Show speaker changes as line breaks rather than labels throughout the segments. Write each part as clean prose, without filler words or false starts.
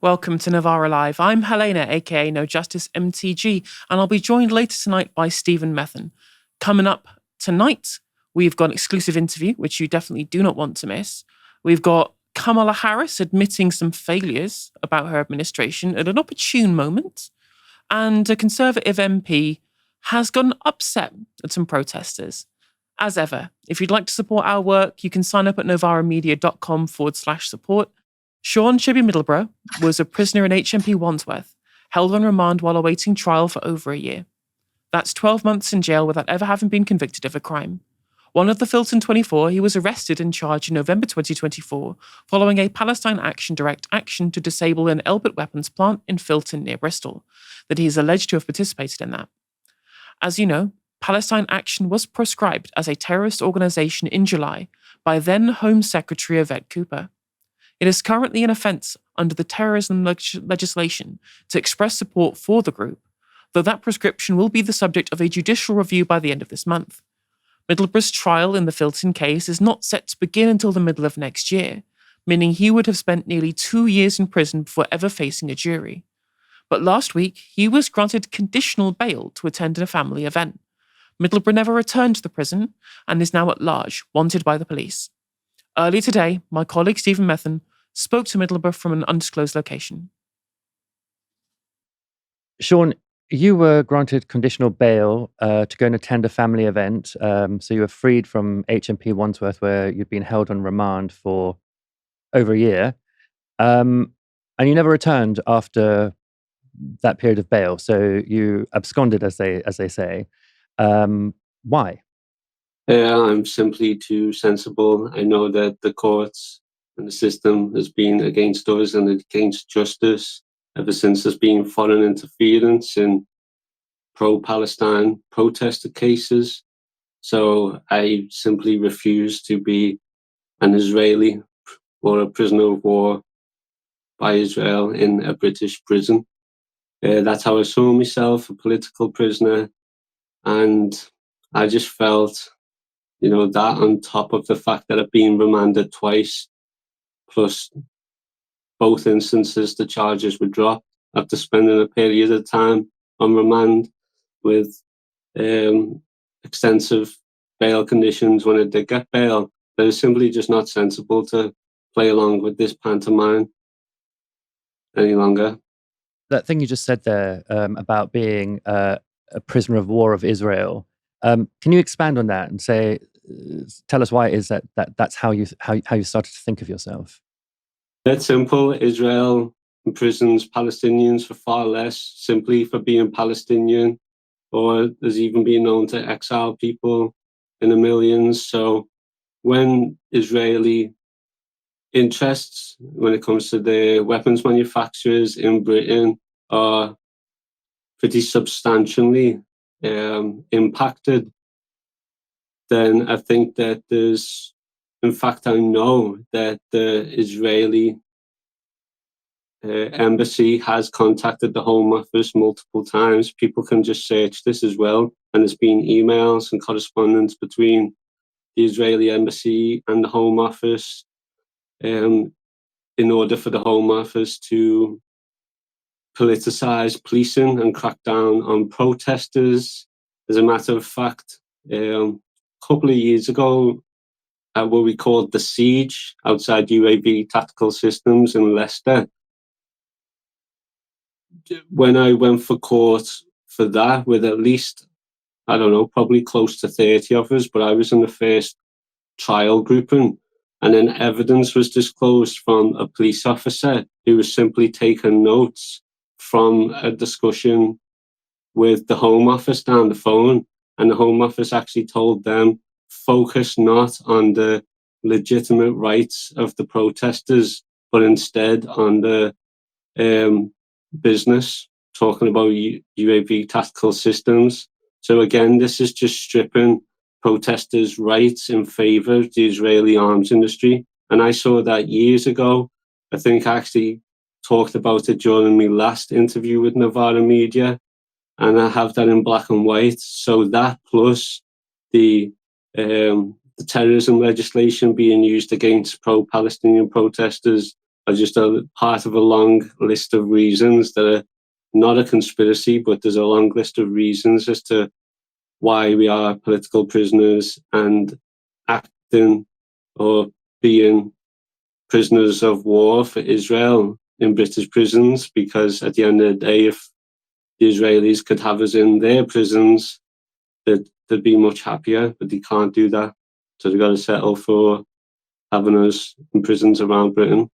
Welcome to Novara Live. I'm Helena, aka No Justice MTG, and I'll be joined later tonight by Stephen Methven. Coming up tonight, we've got an exclusive interview, which you definitely do not want to miss. We've got Kamala Harris admitting some failures about her administration at an opportune moment, and a Conservative MP has gotten upset at some protesters. As ever, if you'd like to support our work, you can sign up at novaramedia.com/support. Sean Shibby Middlebrough was a prisoner in HMP Wandsworth, held on remand while awaiting trial for over a year. That's 12 months in jail without ever having been convicted of a crime. One of the Filton 24, he was arrested and charged in November 2024 following a Palestine Action direct action to disable an Elbit weapons plant in Filton near Bristol, that he is alleged to have participated in that. As you know, Palestine Action was proscribed as a terrorist organisation in July by then Home Secretary Yvette Cooper. It is currently an offence under the terrorism legislation to express support for the group, though that prescription will be the subject of a judicial review by the end of this month. Middlebrough's trial in the Filton case is not set to begin until the middle of next year, meaning he would have spent nearly 2 years in prison before ever facing a jury. But last week, he was granted conditional bail to attend a family event. Middlebrough never returned to the prison and is now at large, wanted by the police. Earlier today, my colleague Stephen Methven spoke to Middlebrough from an undisclosed location.
Sean, you were granted conditional bail to go and attend a family event. So you were freed from HMP Wandsworth, where you'd been held on remand for over a year. And you never returned after that period of bail. So you absconded, as they say. Why?
I'm simply too sensible. I know that the courts and the system has been against us and against justice ever since there's been foreign interference in pro-Palestine protester cases. So I simply refuse to be an Israeli or a prisoner of war by Israel in a British prison. That's how I saw myself, a political prisoner. And I just felt, that on top of the fact that I've been remanded twice, plus both instances the charges were dropped after spending a period of time on remand with extensive bail conditions when I did get bail, that it's simply just not sensible to play along with this pantomime any longer.
That thing you just said there about being a prisoner of war of Israel, can you expand on that and tell us why it is that's how you started to think of yourself?
That's simple. Israel imprisons Palestinians for far less, simply for being Palestinian, or there's even been known to exile people in the millions. So when Israeli interests, when it comes to the weapons manufacturers in Britain, are pretty substantially impacted, then I think that in fact, I know that the Israeli embassy has contacted the Home Office multiple times. People can just search this as well. And there's been emails and correspondence between the Israeli embassy and the Home Office in order for the Home Office to politicize policing and crack down on protesters. As a matter of fact, a couple of years ago, at what we called the siege outside UAV Tactical Systems in Leicester, when I went for court for that, with at least, I don't know, probably close to 30 of us, but I was in the first trial grouping, and then evidence was disclosed from a police officer who was simply taking notes from a discussion with the Home Office down the phone, and the Home Office actually told them, focus not on the legitimate rights of the protesters, but instead on the business, talking about UAV tactical systems. So again, this is just stripping protesters' rights in favour of the Israeli arms industry. And I saw that years ago. I think I actually talked about it during my last interview with Novara Media, and I have that in black and white. So that plus the terrorism legislation being used against pro-Palestinian protesters are just a part of a long list of reasons that are not a conspiracy, but there's a long list of reasons as to why we are political prisoners and acting or being prisoners of war for Israel in British prisons, because at the end of the day, if the Israelis could have us in their prisons, they'd be much happier, but they can't do that. So they've got to settle for having us in prisons around Britain.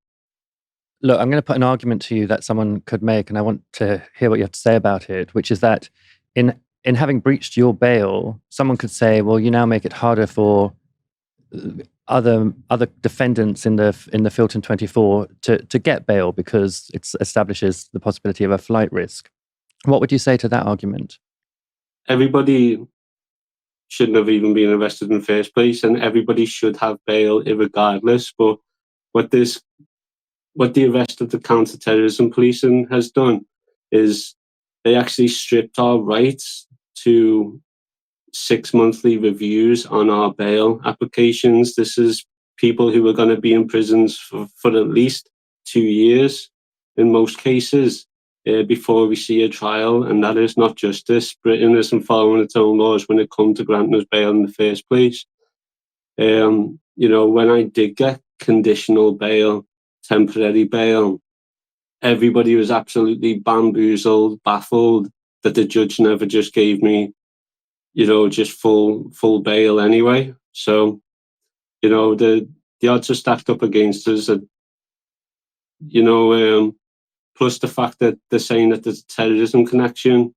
Look, I'm going to put an argument to you that someone could make, and I want to hear what you have to say about it, which is that in having breached your bail, someone could say, well, you now make it harder for other defendants in the Filton 24 to get bail because it establishes the possibility of a flight risk. What would you say to that argument?
Everybody shouldn't have even been arrested in the first place, and everybody should have bail irregardless. But what the arrest of the counter-terrorism policing has done is they actually stripped our rights to 6 monthly reviews on our bail applications. This is people who are going to be in prisons for at least 2 years in most cases before we see a trial, and that is not justice. Britain isn't following its own laws when it comes to granting us bail in the first place. When I did get conditional bail, temporary bail, everybody was absolutely bamboozled, baffled that the judge never just gave me, just full bail anyway. So, the odds are stacked up against us. Plus the fact that they're saying that there's a terrorism connection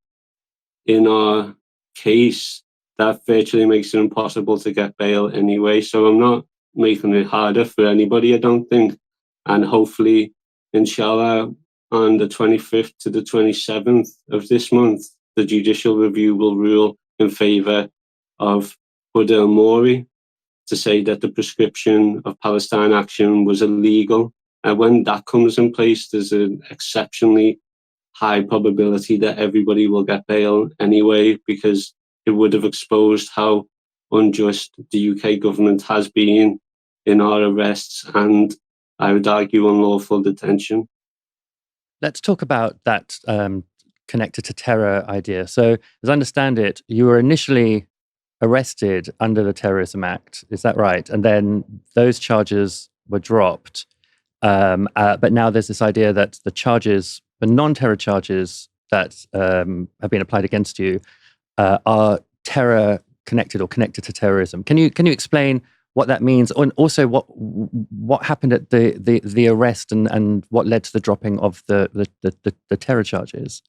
in our case, that virtually makes it impossible to get bail anyway. So I'm not making it harder for anybody, I don't think. And hopefully, inshallah, on the 25th to the 27th of this month, the judicial review will rule in favour of Huda Mori to say that the prescription of Palestine Action was illegal. And when that comes in place, there's an exceptionally high probability that everybody will get bail anyway, because it would have exposed how unjust the UK government has been in our arrests and, I would argue, unlawful detention.
Let's talk about that connected to terror idea. So, as I understand it, you were initially arrested under the Terrorism Act. Is that right? And then those charges were dropped. But now there's this idea that the non-terror charges that have been applied against you are terror connected or connected to terrorism. Can you explain what that means, and also what happened at the arrest and what led to the dropping of the terror charges?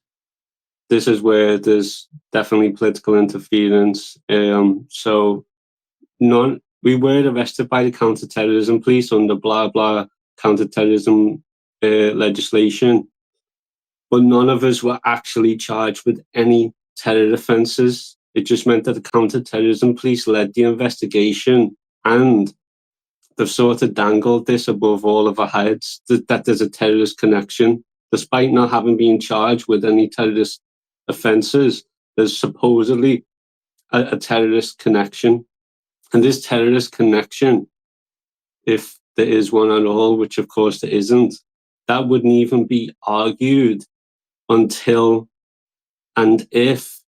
This is where there's definitely political interference. So we were arrested by the counter-terrorism police under blah blah counter-terrorism legislation, but none of us were actually charged with any terror offences. It just meant that the counter-terrorism police led the investigation, and they've sort of dangled this above all of our heads that there's a terrorist connection, despite not having been charged with any terrorist offences. There's supposedly a terrorist connection, and this terrorist connection, if there is one at all, which of course there isn't, that wouldn't even be argued until and if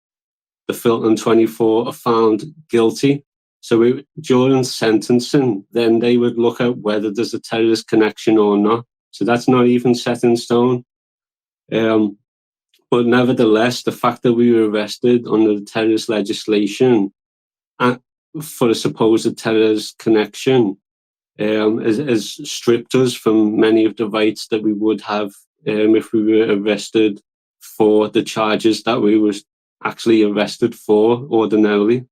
the Filton 24 are found guilty. So during sentencing, then they would look at whether there's a terrorist connection or not. So that's not even set in stone. But nevertheless, the fact that we were arrested under the terrorist legislation for a supposed terrorist connection has stripped us from many of the rights that we would have if we were arrested for the charges that we were actually arrested for ordinarily.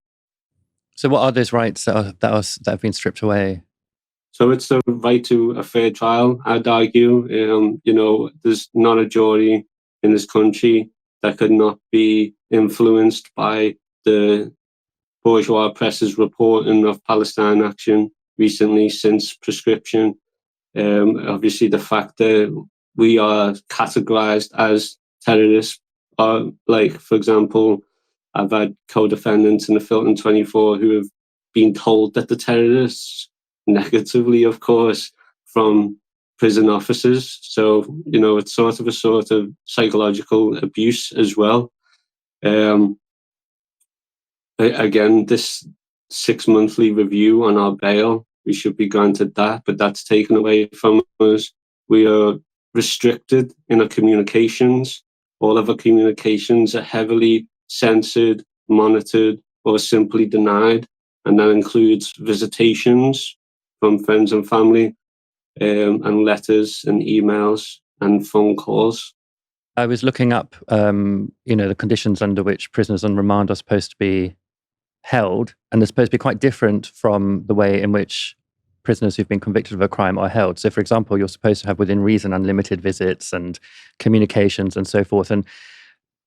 So what are those rights that have been stripped away?
So it's the right to a fair trial, I'd argue. There's not a jury in this country that could not be influenced by the bourgeois press's reporting of Palestine Action recently since prescription. Obviously, the fact that we are categorised as terrorists, for example, I've had co-defendants in the Filton 24 who have been told that the terrorists, negatively, of course, from prison officers. So, it's sort of psychological abuse as well. Again, this 6-monthly review on our bail, we should be granted that, but that's taken away from us. We are restricted in our communications. All of our communications are heavily censored, monitored, or simply denied. And that includes visitations from friends and family, and letters and emails and phone calls.
I was looking up, the conditions under which prisoners on remand are supposed to be held, and they're supposed to be quite different from the way in which prisoners who've been convicted of a crime are held. So, for example, you're supposed to have within reason unlimited visits and communications and so forth. And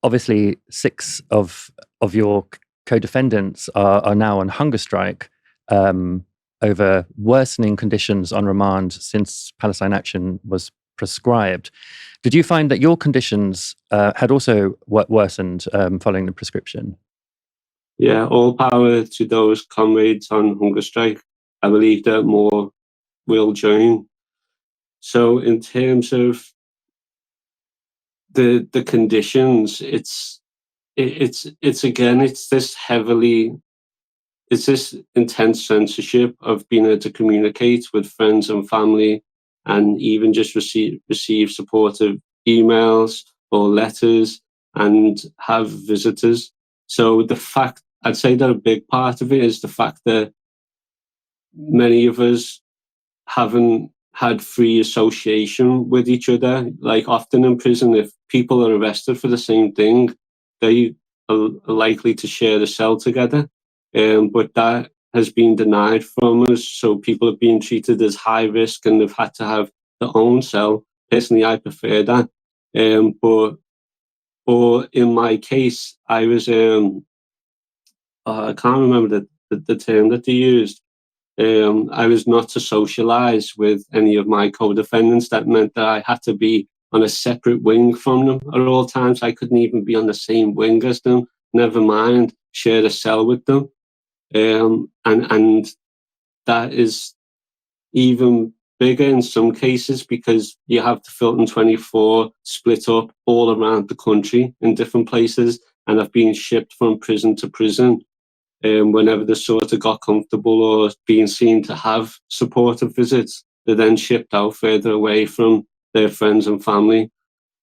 obviously, 6 of your co-defendants are now on hunger strike over worsening conditions on remand since Palestine Action was prescribed. Did you find that your conditions had also worsened following the prescription?
Yeah, all power to those comrades on hunger strike. I believe that more will join. So in terms of the conditions, it's this intense censorship of being able to communicate with friends and family, and even just receive supportive emails or letters and have visitors. So I'd say that a big part of it is the fact that many of us haven't had free association with each other. Like, often in prison, if people are arrested for the same thing, they are likely to share the cell together. But that has been denied from us. So people are being treated as high risk and they've had to have their own cell. Personally, I prefer that. Or in my case, I was, I can't remember the term that they used. I was not to socialise with any of my co-defendants. That meant that I had to be on a separate wing from them at all times. I couldn't even be on the same wing as them, never mind share a cell with them. And that is even bigger in some cases, because you have the Filton 24 split up all around the country in different places, and have been shipped from prison to prison whenever they sort of got comfortable or being seen to have supportive visits. They're then shipped out further away from their friends and family.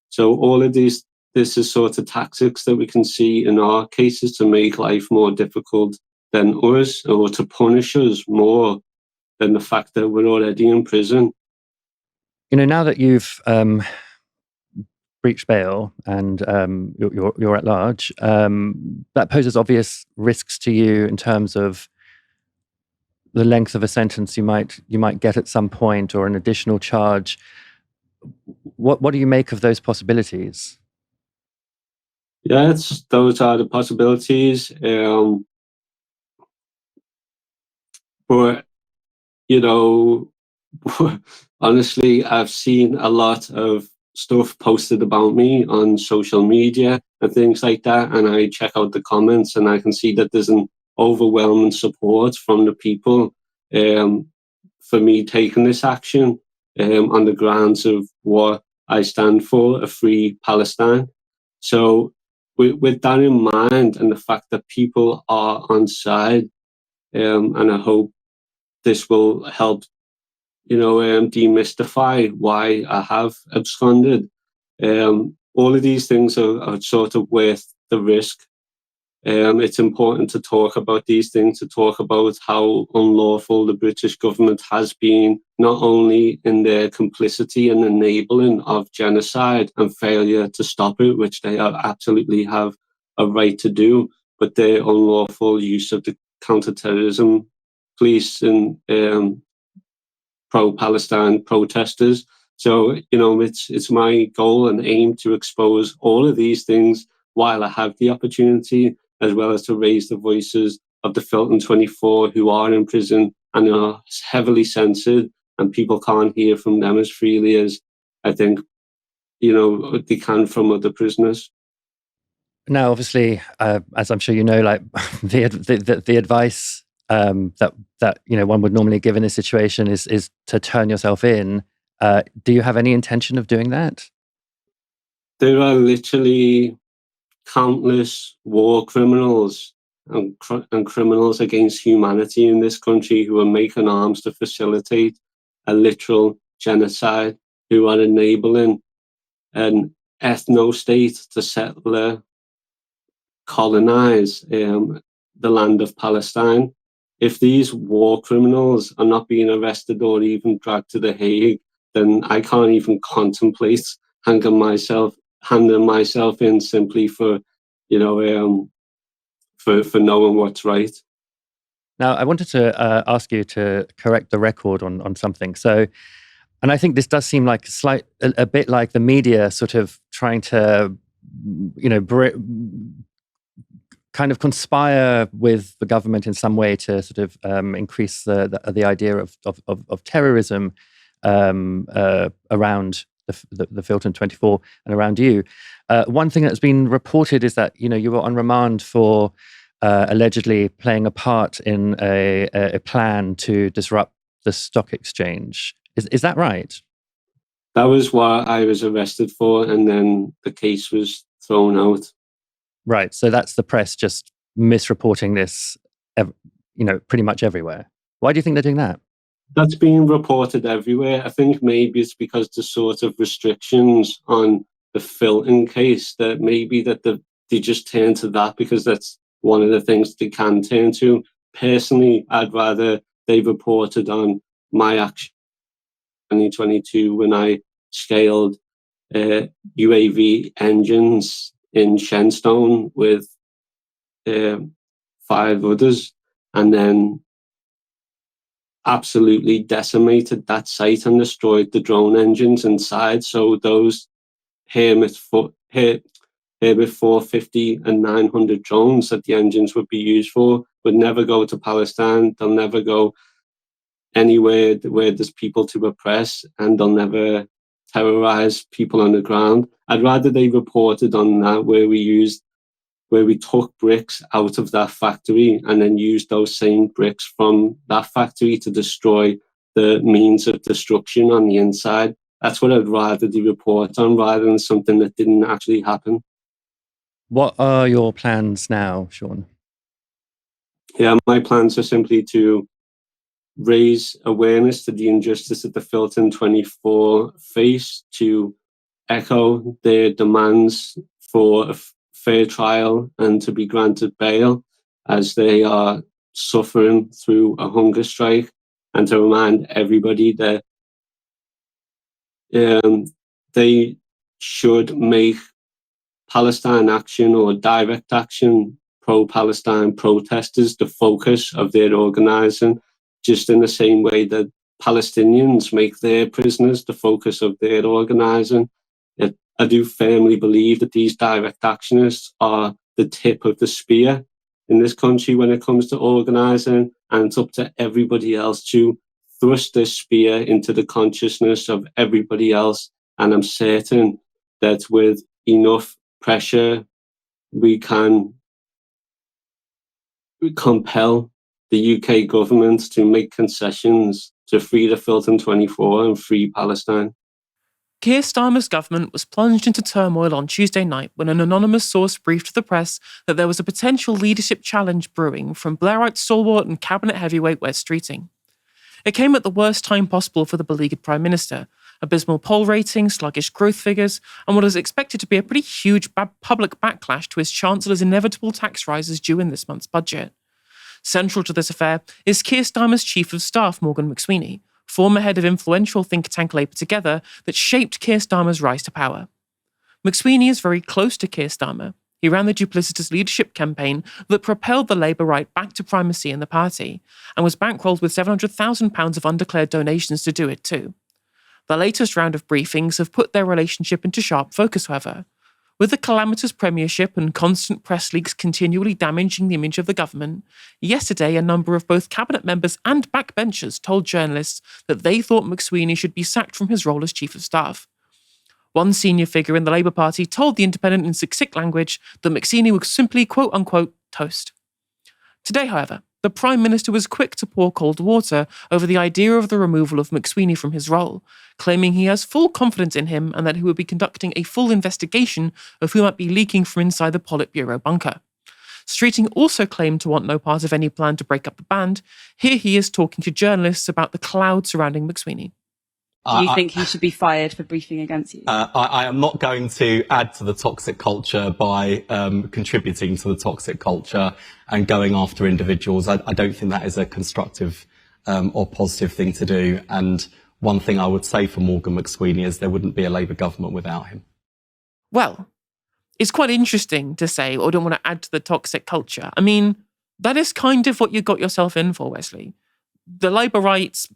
So all of this is sort of tactics that we can see in our cases to make life more difficult than us, or to punish us more than the fact that we're already in prison.
Now that you've breached bail and you're at large, that poses obvious risks to you in terms of the length of a sentence you might get at some point, or an additional charge. What do you make of those possibilities?
Yeah, those are the possibilities. But honestly, I've seen a lot of stuff posted about me on social media and things like that, and I check out the comments and I can see that there's an overwhelming support from the people for me taking this action on the grounds of what I stand for, a free Palestine. So with that in mind, and the fact that people are on side, and I hope this will help demystify why I have absconded. All of these things are sort of worth the risk. It's important to talk about these things, to talk about how unlawful the British government has been, not only in their complicity and enabling of genocide and failure to stop it, which they absolutely have a right to do, but their unlawful use of the counter-terrorism police and pro-Palestine protesters. So, it's my goal and aim to expose all of these things while I have the opportunity, as well as to raise the voices of the Filton 24 who are in prison and are heavily censored, and people can't hear from them as freely as I think, they can from other prisoners.
Now, obviously, as I'm sure you know, like the advice that one would normally give in this situation is to turn yourself in Do you have any intention of doing that?
There are literally countless war criminals and criminals against humanity in this country who are making arms to facilitate a literal genocide, who are enabling an ethno-state to settler, colonize the land of Palestine. If these war criminals are not being arrested or even dragged to The Hague, then I can't even contemplate handing myself in simply for, for knowing what's right.
Now, I wanted to ask you to correct the record on something. So, and I think this does seem like a bit like the media sort of trying to, kind of conspire with the government in some way to sort of increase the idea of terrorism around the Filton 24 and around you. One thing that's been reported is that you were on remand for allegedly playing a part in a plan to disrupt the stock exchange. Is that right?
That was what I was arrested for, and then the case was thrown out.
Right. So that's the press just misreporting this, pretty much everywhere. Why do you think they're doing that?
That's being reported everywhere. I think maybe it's because the sort of restrictions on the Filton case that maybe that they just turn to that because that's one of the things they can turn to. Personally, I'd rather they reported on my action in 2022 when I scaled UAV engines in Shenstone with 5 others, and then absolutely decimated that site and destroyed the drone engines inside. So those Hermit 450 and 900 drones that the engines would be used for would never go to Palestine. They'll never go anywhere where there's people to oppress, and they'll never terrorize people on the ground. I'd rather they reported on that where we took bricks out of that factory and then used those same bricks from that factory to destroy the means of destruction on the inside. That's what I'd rather they report on rather than something that didn't actually happen.
What are your plans now, Sean?
Yeah, my plans are simply to raise awareness to the injustice that the Filton 24 face, to echo their demands for a fair trial and to be granted bail as they are suffering through a hunger strike, and to remind everybody that they should make Palestine Action or direct action pro-Palestine protesters the focus of their organising, just in the same way that Palestinians make their prisoners the focus of their organising. I do firmly believe that these direct actionists are the tip of the spear in this country when it comes to organising, and it's up to everybody else to thrust this spear into the consciousness of everybody else. And I'm certain that with enough pressure, we can compel the UK government to make concessions to free the Filton 24 and free Palestine.
Keir Starmer's government was plunged into turmoil on Tuesday night when an anonymous source briefed the press that there was a potential leadership challenge brewing from Blairite stalwart and cabinet heavyweight Wes Streeting. It came at the worst time possible for the beleaguered Prime Minister: abysmal poll ratings, sluggish growth figures, and what is expected to be a pretty huge public backlash to his Chancellor's inevitable tax rises due in this month's budget. Central to this affair is Keir Starmer's Chief of Staff, Morgan McSweeney, former head of influential think tank Labour Together that shaped Keir Starmer's rise to power. McSweeney is very close to Keir Starmer. He ran the duplicitous leadership campaign that propelled the Labour right back to primacy in the party, and was bankrolled with £700,000 of undeclared donations to do it too. The latest round of briefings have put their relationship into sharp focus, however. With the calamitous premiership and constant press leaks continually damaging the image of the government, yesterday a number of both cabinet members and backbenchers told journalists that they thought McSweeney should be sacked from his role as Chief of Staff. One senior figure in the Labour Party told The Independent in succinct language that McSweeney was simply quote-unquote toast. Today, however, the Prime Minister was quick to pour cold water over the idea of the removal of McSweeney from his role, claiming he has full confidence in him and that he will be conducting a full investigation of who might be leaking from inside the Politburo bunker. Streeting also claimed to want no part of any plan to break up the band. Here he is talking to journalists about the cloud surrounding McSweeney.
Do you think he should be fired for briefing against you?
I am not going to add to the toxic culture by contributing to the toxic culture and going after individuals. I don't think that is a constructive or positive thing to do. And one thing I would say for Morgan McSweeney is there wouldn't be a Labour government without him.
Well, it's quite interesting to say, or don't want to add to the toxic culture. I mean, that is kind of what you got yourself in for, Wesley. The Labour right's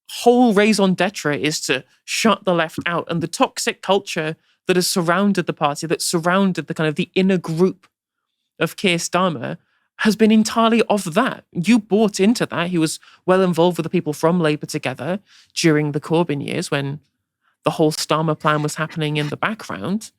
whole raison d'etre is to shut the left out, and the toxic culture that has surrounded the party, that surrounded the kind of the inner group of Keir Starmer, has been entirely of that. You bought into that. He was well involved with the people from Labour together during the Corbyn years when the whole Starmer plan was happening in the background.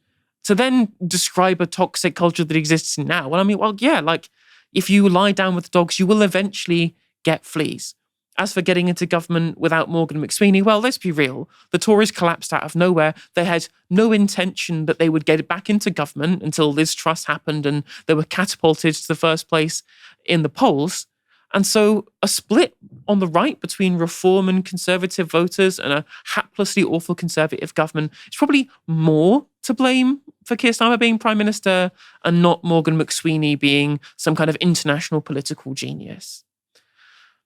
To then describe a toxic culture that exists now, well, I mean, well, yeah, like if you lie down with dogs, you will eventually get fleas. As for getting into government without Morgan McSweeney, well, let's be real. The Tories collapsed out of nowhere. They had no intention that they would get back into government until Liz Truss happened and they were catapulted to the first place in the polls. And so a split on the right between Reform and Conservative voters and a haplessly awful Conservative government is probably more to blame for Keir Starmer being Prime Minister and not Morgan McSweeney being some kind of international political genius.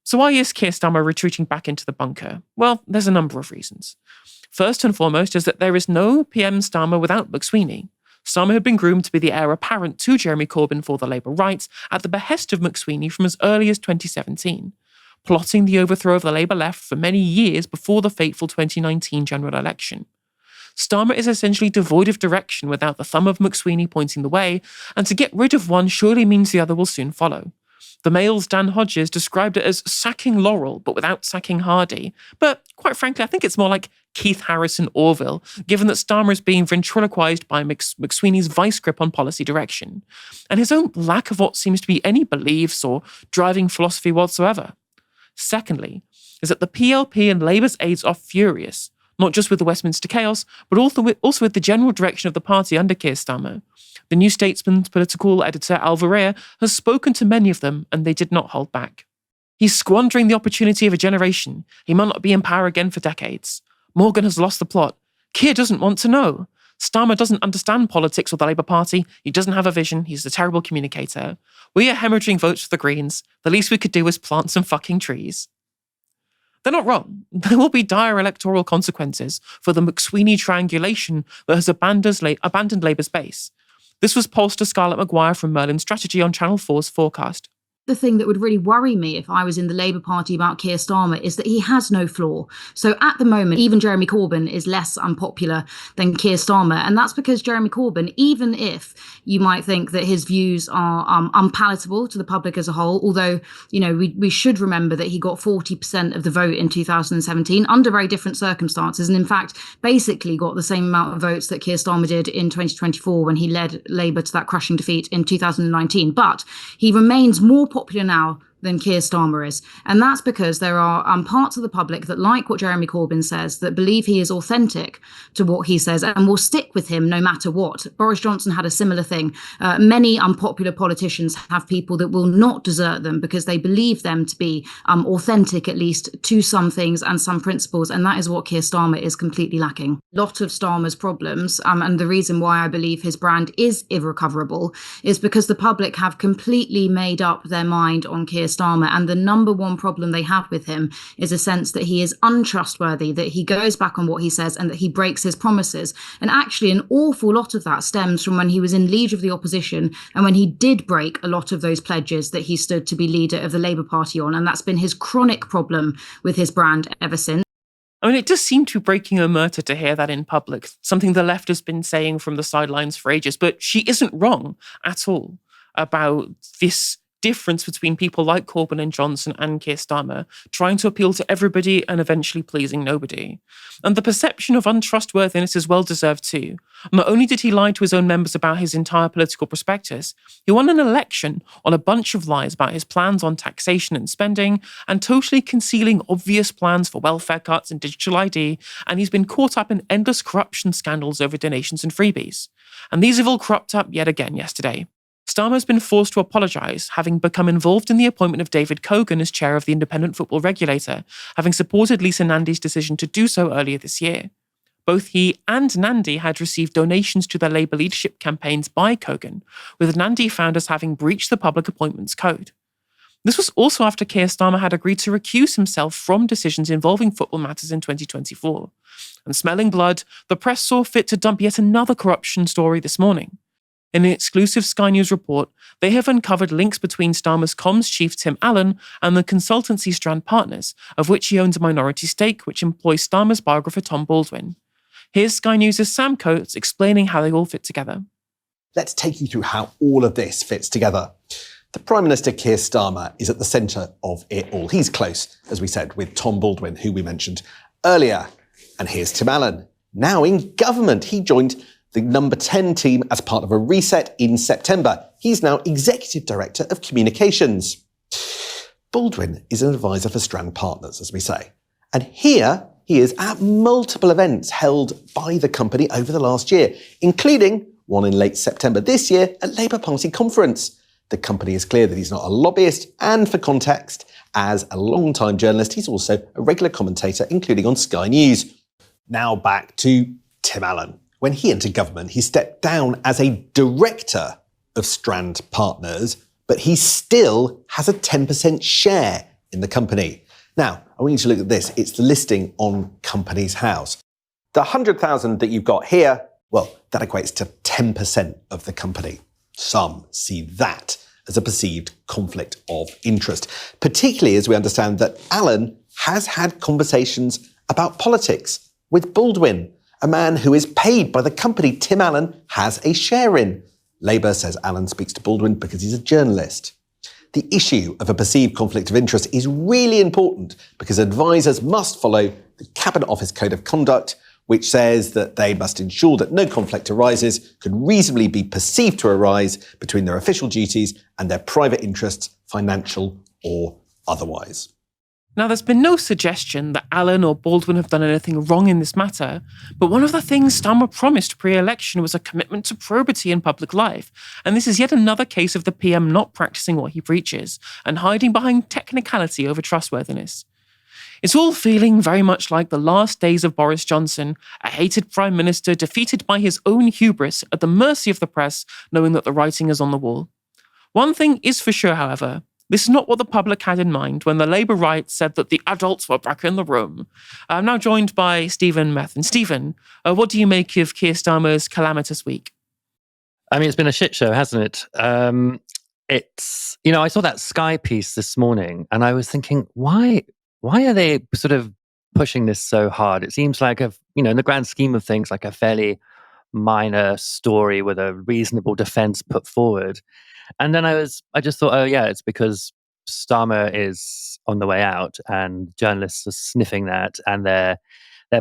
So why is Keir Starmer retreating back into the bunker? Well, there's a number of reasons. First and foremost is that there is no PM Starmer without McSweeney. Starmer had been groomed to be the heir apparent to Jeremy Corbyn for the Labour rights at the behest of McSweeney from as early as 2017, plotting the overthrow of the Labour left for many years before the fateful 2019 general election. Starmer is essentially devoid of direction without the thumb of McSweeney pointing the way, and to get rid of one surely means the other will soon follow. The Mail's Dan Hodges described it as sacking Laurel, but without sacking Hardy. But quite frankly, I think it's more like Keith Harrison Orville, given that Starmer is being ventriloquized by McSweeney's vice grip on policy direction, and his own lack of what seems to be any beliefs or driving philosophy whatsoever. Secondly, is that the PLP and Labour's aides are furious, not just with the Westminster chaos, but also with the general direction of the party under Keir Starmer. The New Statesman's political editor, Alvarez, has spoken to many of them, and they did not hold back. He's squandering the opportunity of a generation. He might not be in power again for decades. Morgan has lost the plot. Keir doesn't want to know. Starmer doesn't understand politics or the Labour Party. He doesn't have a vision. He's a terrible communicator. We are hemorrhaging votes for the Greens. The least we could do is plant some fucking trees. They're not wrong. There will be dire electoral consequences for the McSweeney triangulation that has abandoned Labour's base. This was pollster Scarlett Maguire from Merlin Strategy on Channel 4's Forecast.
The thing that would really worry me if I was in the Labour Party about Keir Starmer is that he has no flaw. So at the moment, even Jeremy Corbyn is less unpopular than Keir Starmer. And that's because Jeremy Corbyn, even if you might think that his views are unpalatable to the public as a whole, although, you know, we should remember that he got 40% of the vote in 2017 under very different circumstances. And in fact, basically got the same amount of votes that Keir Starmer did in 2024 when he led Labour to that crushing defeat in 2019. But he remains more popular now than Keir Starmer is. And that's because there are parts of the public that like what Jeremy Corbyn says, that believe he is authentic to what he says and will stick with him no matter what. Boris Johnson had a similar thing. Many unpopular politicians have people that will not desert them because they believe them to be authentic, at least to some things and some principles. And that is what Keir Starmer is completely lacking. A lot of Starmer's problems, and the reason why I believe his brand is irrecoverable, is because the public have completely made up their mind on Keir Starmer, and the number one problem they have with him is a sense that he is untrustworthy, that he goes back on what he says and that he breaks his promises. And actually an awful lot of that stems from when he was in leader of the opposition and when he did break a lot of those pledges that he stood to be leader of the Labour Party on, and that's been his chronic problem with his brand ever since.
I mean, it does seem to be breaking a motor to hear that in public, something the left has been saying from the sidelines for ages, but she isn't wrong at all about this difference between people like Corbyn and Johnson and Keir Starmer, trying to appeal to everybody and eventually pleasing nobody. And the perception of untrustworthiness is well deserved too. Not only did he lie to his own members about his entire political prospectus, he won an election on a bunch of lies about his plans on taxation and spending, and totally concealing obvious plans for welfare cuts and digital ID, and he's been caught up in endless corruption scandals over donations and freebies. And these have all cropped up yet again yesterday. Starmer has been forced to apologise, having become involved in the appointment of David Cogan as chair of the Independent Football Regulator, having supported Lisa Nandy's decision to do so earlier this year. Both he and Nandy had received donations to their Labour leadership campaigns by Cogan, with Nandy found as having breached the Public Appointments Code. This was also after Keir Starmer had agreed to recuse himself from decisions involving football matters in 2024. And smelling blood, the press saw fit to dump yet another corruption story this morning. In an exclusive Sky News report, they have uncovered links between Starmer's comms chief Tim Allen and the consultancy Strand Partners, of which he owns a minority stake, which employs Starmer's biographer Tom Baldwin. Here's Sky News' Sam Coates explaining how they all fit together.
Let's take you through how all of this fits together. The Prime Minister Keir Starmer is at the centre of it all. He's close, as we said, with Tom Baldwin, who we mentioned earlier. And here's Tim Allen, now in government. He joined the number 10 team as part of a reset in September. He's now Executive Director of Communications. Baldwin is an advisor for Strand Partners, as we say. And here he is at multiple events held by the company over the last year, including one in late September this year at Labour Party conference. The company is clear that he's not a lobbyist, and for context, as a long-time journalist, he's also a regular commentator, including on Sky News. Now back to Tim Allen. When he entered government, he stepped down as a director of Strand Partners, but he still has a 10% share in the company. Now, I want you to look at this. It's the listing on Companies House. The 100,000 that you've got here, well, that equates to 10% of the company. Some see that as a perceived conflict of interest, particularly as we understand that Allen has had conversations about politics with Baldwin, a man who is paid by the company Tim Allen has a share in. Labour says Allen speaks to Baldwin because he's a journalist. The issue of a perceived conflict of interest is really important because advisors must follow the Cabinet Office Code of Conduct, which says that they must ensure that no conflict arises, could reasonably be perceived to arise between their official duties and their private interests, financial or otherwise.
Now, there's been no suggestion that Allen or Baldwin have done anything wrong in this matter, but one of the things Starmer promised pre-election was a commitment to probity in public life, and this is yet another case of the PM not practicing what he preaches and hiding behind technicality over trustworthiness. It's all feeling very much like the last days of Boris Johnson, a hated Prime Minister defeated by his own hubris at the mercy of the press, knowing that the writing is on the wall. One thing is for sure, however, this is not what the public had in mind when the Labour right said that the adults were back in the room. I'm now joined by Stephen Methven. Stephen, what do you make of Keir Starmer's calamitous week?
I mean, it's been a shit show, hasn't it? It's, I saw that Sky piece this morning and I was thinking, why are they sort of pushing this so hard? It seems like, in the grand scheme of things, like a fairly minor story with a reasonable defense put forward. And then I just thought, oh yeah, it's because Starmer is on the way out and journalists are sniffing that and they're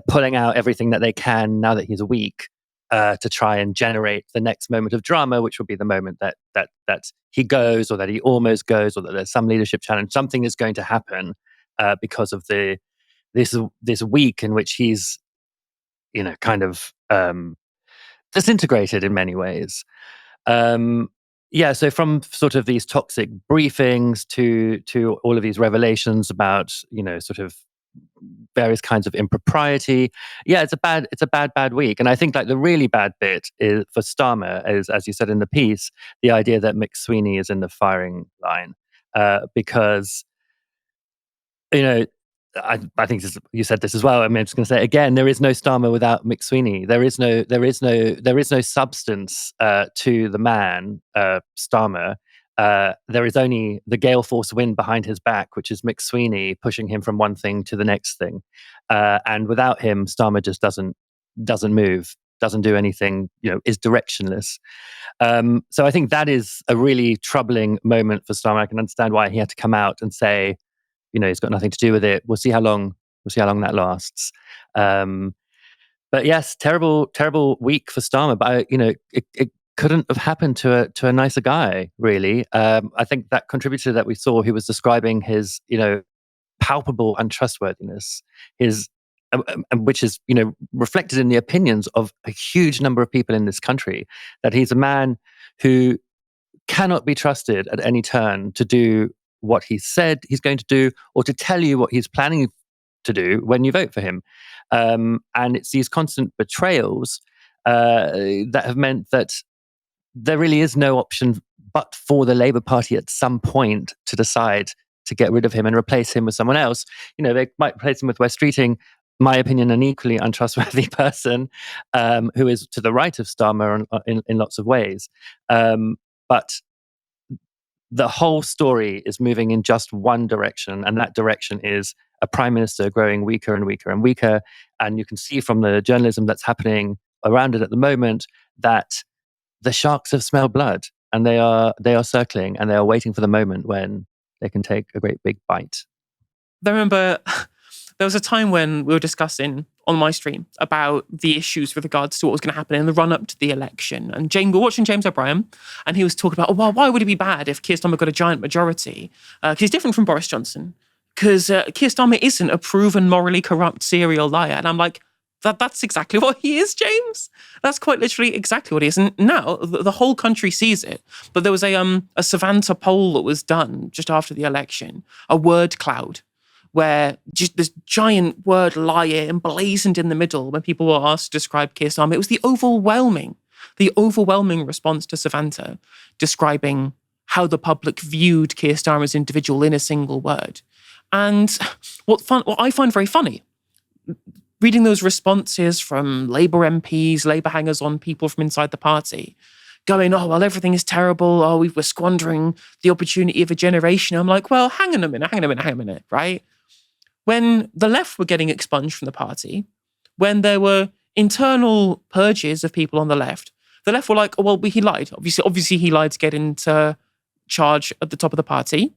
pulling out everything that they can now that he's weak to try and generate the next moment of drama, which will be the moment that he goes or that he almost goes or that there's some leadership challenge. Something is going to happen because of this week in which he's, kind of disintegrated in many ways. So from sort of these toxic briefings to all of these revelations about, sort of various kinds of impropriety. Yeah, it's a bad week. And I think like the really bad bit is for Starmer is, as you said in the piece, the idea that McSweeney is in the firing line because, I think you said this as well. I mean, I'm just going to say it again. There is no Starmer without McSweeney. There is no substance to the man, Starmer. There is only the gale force wind behind his back, which is McSweeney pushing him from one thing to the next thing. And without him, Starmer just doesn't move. doesn't do anything, is directionless. So I think that is a really troubling moment for Starmer. I can understand why he had to come out and say, he's got nothing to do with it. We'll see how long that lasts. But yes, terrible week for Starmer. But it couldn't have happened to a nicer guy, really. I think that contributor that we saw, who was describing his, palpable untrustworthiness, which is, reflected in the opinions of a huge number of people in this country, that he's a man who cannot be trusted at any turn to do what he said he's going to do, or to tell you what he's planning to do when you vote for him. And it's these constant betrayals that have meant that there really is no option but for the Labour Party at some point to decide to get rid of him and replace him with someone else. They might replace him with Wes Streeting, my opinion, an equally untrustworthy person, who is to the right of Starmer in lots of ways. But the whole story is moving in just one direction, and that direction is a prime minister growing weaker and weaker and weaker. And you can see from the journalism that's happening around it at the moment that the sharks have smelled blood, and they are circling, and they are waiting for the moment when they can take a great big bite.
I remember there was a time when we were discussing on my stream about the issues with regards to what was going to happen in the run-up to the election. And we were watching James O'Brien, and he was talking about, why would it be bad if Keir Starmer got a giant majority? Because he's different from Boris Johnson. Because Keir Starmer isn't a proven morally corrupt serial liar. And I'm like, that's exactly what he is, James. That's quite literally exactly what he is. And now the whole country sees it. But there was a Savanta poll that was done just after the election, a word cloud, where just this giant word liar emblazoned in the middle when people were asked to describe Keir Starmer. It was the overwhelming response to Savanta describing how the public viewed Keir Starmer as an individual in a single word. And what I find very funny, reading those responses from Labour MPs, Labour hangers-on, people from inside the party, going, everything is terrible. We're squandering the opportunity of a generation. I'm like, well, hang on a minute, right? When the left were getting expunged from the party, when there were internal purges of people on the left were like, he lied. Obviously he lied to get into charge at the top of the party,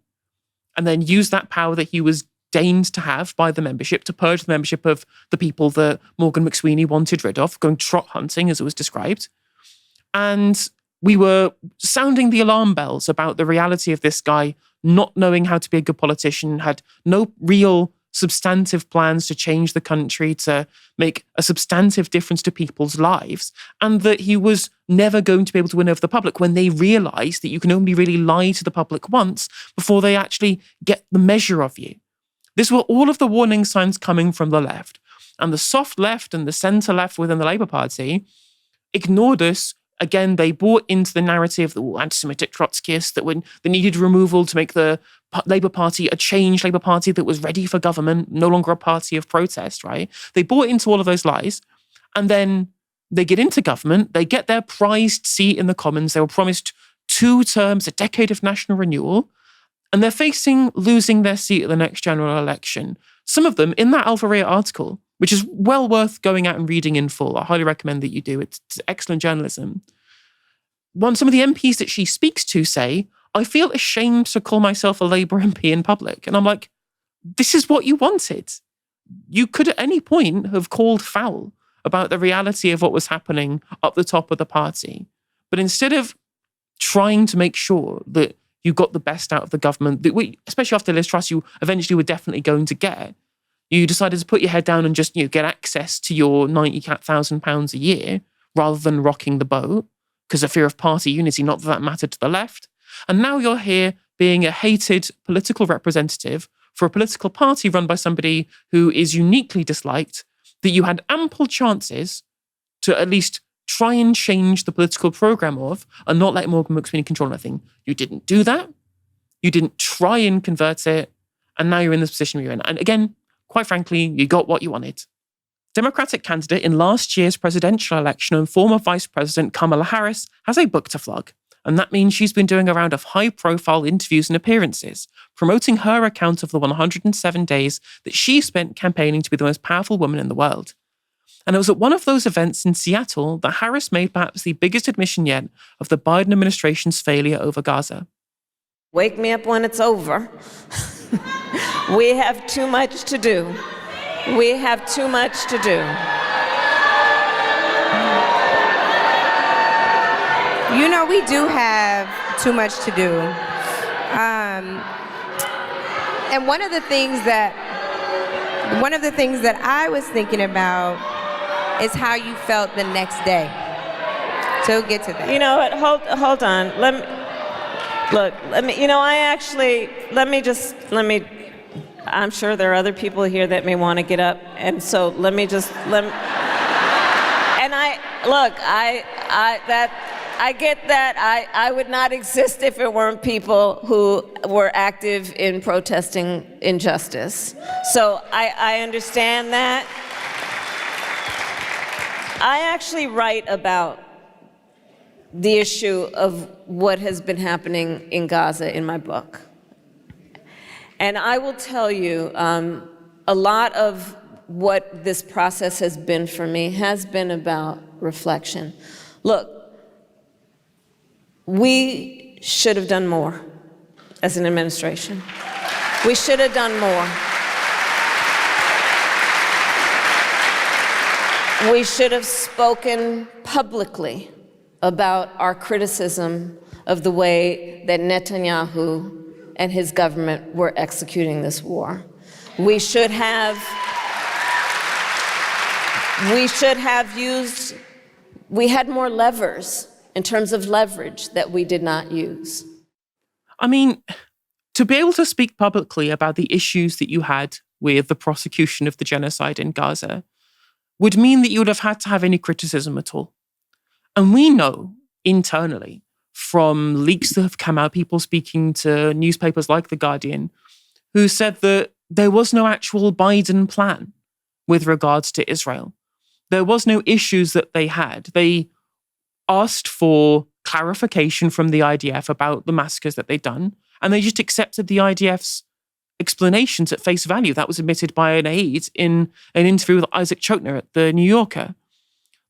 and then used that power that he was deigned to have by the membership to purge the membership of the people that Morgan McSweeney wanted rid of, going trot hunting, as it was described. And we were sounding the alarm bells about the reality of this guy not knowing how to be a good politician, had no real substantive plans to change the country, to make a substantive difference to people's lives, and that he was never going to be able to win over the public when they realised that you can only really lie to the public once before they actually get the measure of you. This were all of the warning signs coming from the left. And the soft left and the centre left within the Labour Party ignored us. Again, they bought into the narrative that anti-Semitic Trotskyists that needed removal to make the Labour Party a changed Labour Party that was ready for government, no longer a party of protest, right? They bought into all of those lies. And then they get into government, they get their prized seat in the Commons. They were promised 2 terms, a decade of national renewal. And they're facing losing their seat at the next general election. Some of them, in that Alpha Ray article, which is well worth going out and reading in full, I highly recommend that you do. It's excellent journalism. Some of the MPs that she speaks to say, I feel ashamed to call myself a Labour MP in public. And I'm like, this is what you wanted. You could at any point have called foul about the reality of what was happening up the top of the party. But instead of trying to make sure that you got the best out of the government, that especially after Liz Truss, you eventually were definitely going to get, you decided to put your head down and just get access to your £90,000 a year rather than rocking the boat because of fear of party unity, not that mattered to the left. And now you're here being a hated political representative for a political party run by somebody who is uniquely disliked, that you had ample chances to at least try and change the political programme of and not let Morgan McSweeney control anything. You didn't do that. You didn't try and convert it. And now you're in this position you're in. And again, quite frankly, you got what you wanted. Democratic candidate in last year's presidential election and former Vice President Kamala Harris has a book to flog. And that means she's been doing a round of high-profile interviews and appearances, promoting her account of the 107 days that she spent campaigning to be the most powerful woman in the world. And it was at one of those events in Seattle that Harris made perhaps the biggest admission yet of the Biden administration's failure over Gaza.
Wake me up when it's over. We have too much to do. We have too much to do.
You know, we do have too much to do. And one of the things that I was thinking about is how you felt the next day. So we'll get to that.
You know what? Hold on. Let me. I'm sure there are other people here that may want to get up, and so let me. And I get that. I would not exist if it weren't people who were active in protesting injustice. So I understand that. I actually write about the issue of what has been happening in Gaza in my book. And I will tell you, a lot of what this process has been for me has been about reflection. Look, we should have done more as an administration. We should have done more. We should have spoken publicly about our criticism of the way that Netanyahu and his government were executing this war. We should have used, we had more levers in terms of leverage that we did not use.
I mean, to be able to speak publicly about the issues that you had with the prosecution of the genocide in Gaza would mean that you would have had to have any criticism at all. And we know internally from leaks that have come out, people speaking to newspapers like The Guardian, who said that there was no actual Biden plan with regards to Israel. There was no issues that they had. They asked for clarification from the IDF about the massacres that they'd done, and they just accepted the IDF's explanations at face value. That was admitted by an aide in an interview with Isaac Chotiner at The New Yorker.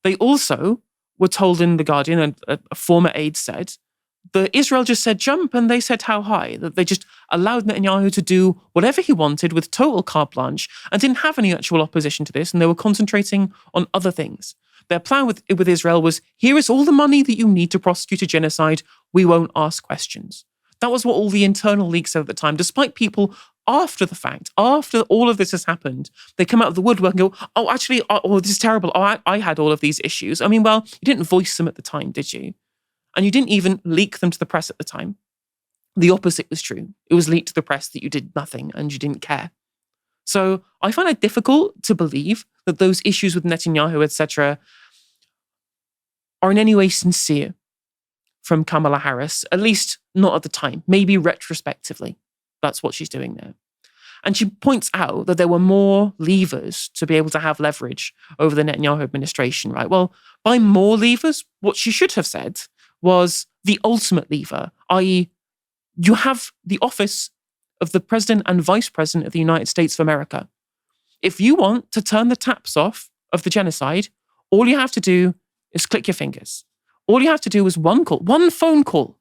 They also were told in The Guardian, and a former aide said, that Israel just said jump, and they said how high, that they just allowed Netanyahu to do whatever he wanted with total carte blanche and didn't have any actual opposition to this, and they were concentrating on other things. Their plan with Israel was, here is all the money that you need to prosecute a genocide. We won't ask questions. That was what all the internal leaks said at the time, despite people after the fact, after all of this has happened, they come out of the woodwork and go, oh, actually, this is terrible. Oh, I had all of these issues. I mean, well, you didn't voice them at the time, did you? And you didn't even leak them to the press at the time. The opposite was true. It was leaked to the press that you did nothing and you didn't care. So I find it difficult to believe that those issues with Netanyahu, etc., are in any way sincere from Kamala Harris, at least not at the time, maybe retrospectively. That's what she's doing there. And she points out that there were more levers to be able to have leverage over the Netanyahu administration, right? Well, by more levers, what she should have said was the ultimate lever, i.e., you have the office of the President and Vice President of the United States of America. If you want to turn the taps off of the genocide, all you have to do is click your fingers. All you have to do is one call, one phone call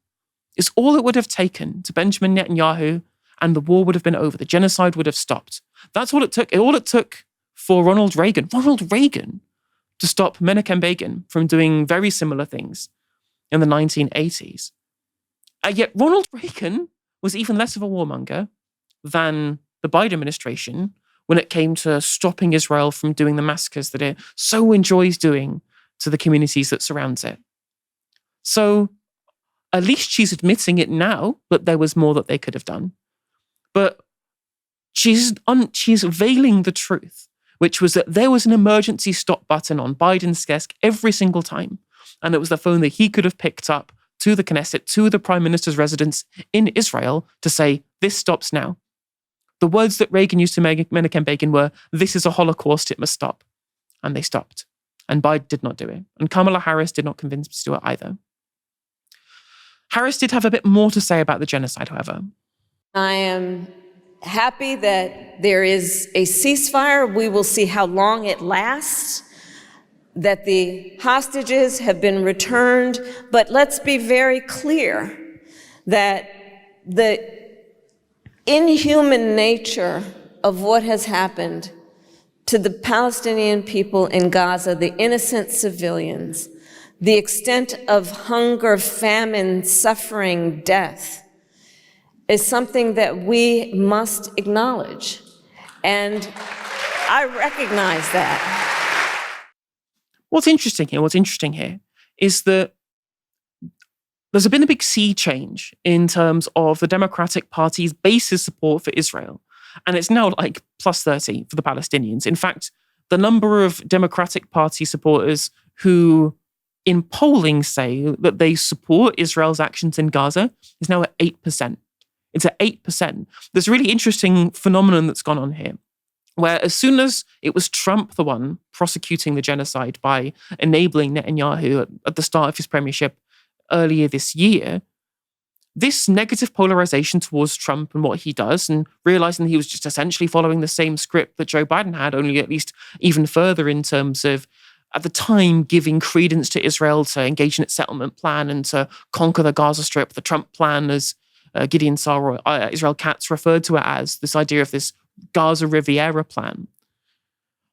is all it would have taken to Benjamin Netanyahu, and the war would have been over. The genocide would have stopped. That's all it took. All it took for Ronald Reagan to stop Menachem Begin from doing very similar things in the 1980s. And yet Ronald Reagan was even less of a warmonger than the Biden administration when it came to stopping Israel from doing the massacres that it so enjoys doing to the communities that surrounds it. So at least she's admitting it now that there was more that they could have done. But she's veiling the truth, which was that there was an emergency stop button on Biden's desk every single time. And it was the phone that he could have picked up to the Knesset, to the Prime Minister's residence in Israel to say, this stops now. The words that Reagan used to Menachem Begin were, this is a Holocaust, it must stop. And they stopped. And Biden did not do it. And Kamala Harris did not convince me to do it either. Harris did have a bit more to say about the genocide, however.
I am happy that there is a ceasefire. We will see how long it lasts. that the hostages have been returned, but let's be very clear that the inhuman nature of what has happened to the Palestinian people in Gaza, the innocent civilians, the extent of hunger, famine, suffering, death, is something that we must acknowledge. And I recognize that.
What's interesting here is that there's been a big sea change in terms of the Democratic Party's base's support for Israel. And it's now like plus 30 for the Palestinians. In fact, the number of Democratic Party supporters who in polling say that they support Israel's actions in Gaza is now at 8%. It's at 8%. There's a really interesting phenomenon that's gone on here, where as soon as it was Trump the one prosecuting the genocide by enabling Netanyahu at the start of his premiership earlier this year, this negative polarization towards Trump and what he does, and realizing that he was just essentially following the same script that Joe Biden had, only at least even further in terms of, at the time, giving credence to Israel to engage in its settlement plan and to conquer the Gaza Strip, the Trump plan, as Gideon Saar or Israel Katz referred to it as, this idea of this Gaza Riviera plan.